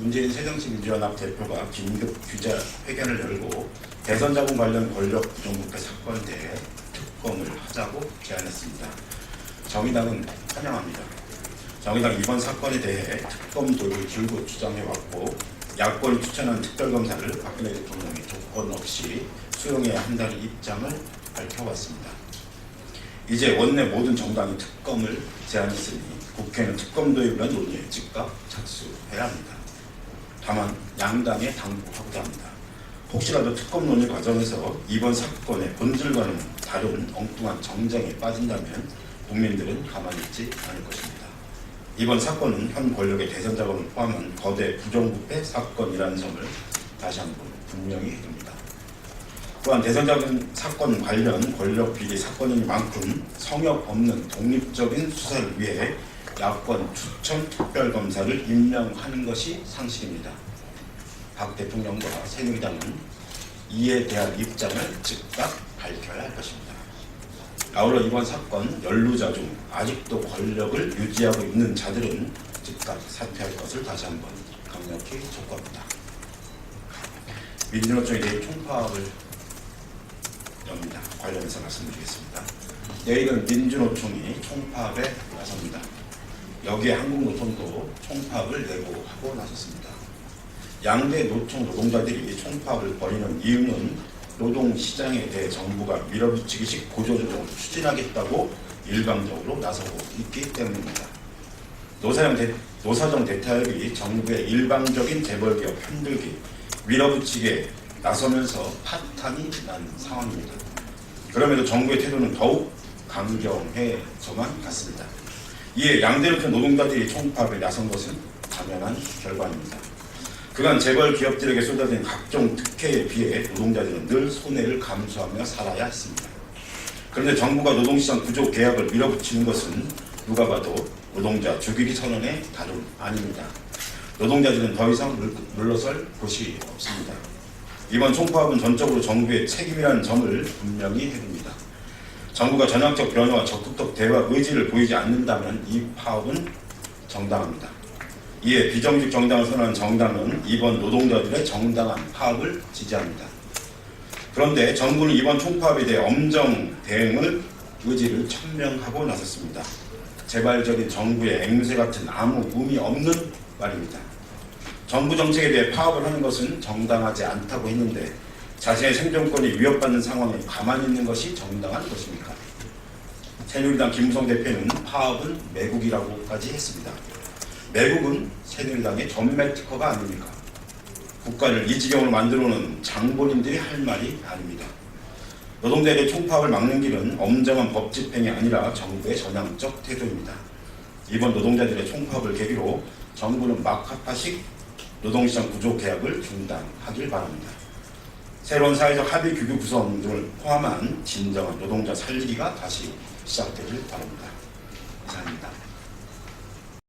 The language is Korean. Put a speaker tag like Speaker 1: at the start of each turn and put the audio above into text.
Speaker 1: 문재인 새정치민주연합 대표가 긴급 기자회견을 열고 대선 자금 관련 권력 부정부패 사건에 대해 특검을 하자고 제안했습니다. 정의당은 환영합니다. 정의당 이번 사건에 대해 특검 도입을 줄곧 주장해왔고 야권이 추천한 특별검사를 박근혜 대통령이 조건 없이 수용해야 한다는 입장을 밝혀왔습니다. 이제 원내 모든 정당이 특검을 제안했으니 국회는 특검 도입을 위한 논의에 즉각 착수해야 합니다. 다만 양당에 당부하고자 합니다. 혹시라도 특검 논의 과정에서 이번 사건의 본질과는 다른 엉뚱한 정쟁에 빠진다면 국민들은 가만히 있지 않을 것입니다. 이번 사건은 현 권력의 대선 자금을 포함한 거대 부정부패 사건이라는 점을 다시 한번 분명히 해둡니다. 또한 대선 자금 사건 관련 권력 비리 사건인 만큼 성역 없는 독립적인 수사를 위해 야권 추천 특별검사를 임명하는 것이 상식입니다. 박 대통령과 새누리당은 이에 대한 입장을 즉각 밝혀야 할 것입니다. 아울러 이번 사건 연루자 중 아직도 권력을 유지하고 있는 자들은 즉각 사퇴할 것을 다시 한번 강력히 촉구합니다. 민주노총이 내일 총파업을 엽니다. 관련해서 말씀드리겠습니다. 내일은 민주노총이 총파업에 나섭니다. 여기에 한국노총도 총파업을 예고하고 나섰습니다. 양대 노총 노동자들이 총파업을 벌이는 이유는 노동시장에 대해 정부가 밀어붙이기식 구조조정을 추진하겠다고 일방적으로 나서고 있기 때문입니다. 노사정 대타협이 정부의 일방적인 재벌기업 편들기, 밀어붙이기에 나서면서 파탄이 난 상황입니다. 그럼에도 정부의 태도는 더욱 강경해져만 갔습니다. 이에 양대노총 노동자들이 총파업에 나선 것은 당연한 결과입니다. 그간 재벌 기업들에게 쏟아진 각종 특혜에 비해 노동자들은 늘 손해를 감수하며 살아야 했습니다. 그런데 정부가 노동시장 구조 개혁을 밀어붙이는 것은 누가 봐도 노동자 죽이기 선언의 다름 아닙니다. 노동자들은 더 이상 물러설 곳이 없습니다. 이번 총파업은 전적으로 정부의 책임이라는 점을 분명히 해둡니다. 정부가 전향적 변화와 적극적 대화 의지를 보이지 않는다면 이 파업은 정당합니다. 이에 비정규직 정당을 선언한 정당은 이번 노동자들의 정당한 파업을 지지합니다. 그런데 정부는 이번 총파업에 대해 엄정 대응을 의지를 천명하고 나섰습니다. 재발적인 정부의 앵무새 같은 아무 의미 없는 말입니다. 정부 정책에 대해 파업을 하는 것은 정당하지 않다고 했는데 자신의 생존권이 위협받는 상황에 가만히 있는 것이 정당한 것입니까? 새누리당 김무성 대표는 파업은 매국이라고까지 했습니다. 매국은 새누리당의 전매 특허가 아닙니까? 국가를 이 지경으로 만들어놓은 장본인들이 할 말이 아닙니다. 노동자들의 총파업을 막는 길은 엄정한 법 집행이 아니라 정부의 전향적 태도입니다. 이번 노동자들의 총파업을 계기로 정부는 막하파식 노동시장 구조 개혁을 중단하길 바랍니다. 새로운 사회적 합의 규규 구성 등을 포함한 진정한 노동자 살리기가 다시 시작되길 바랍니다. 이상입니다.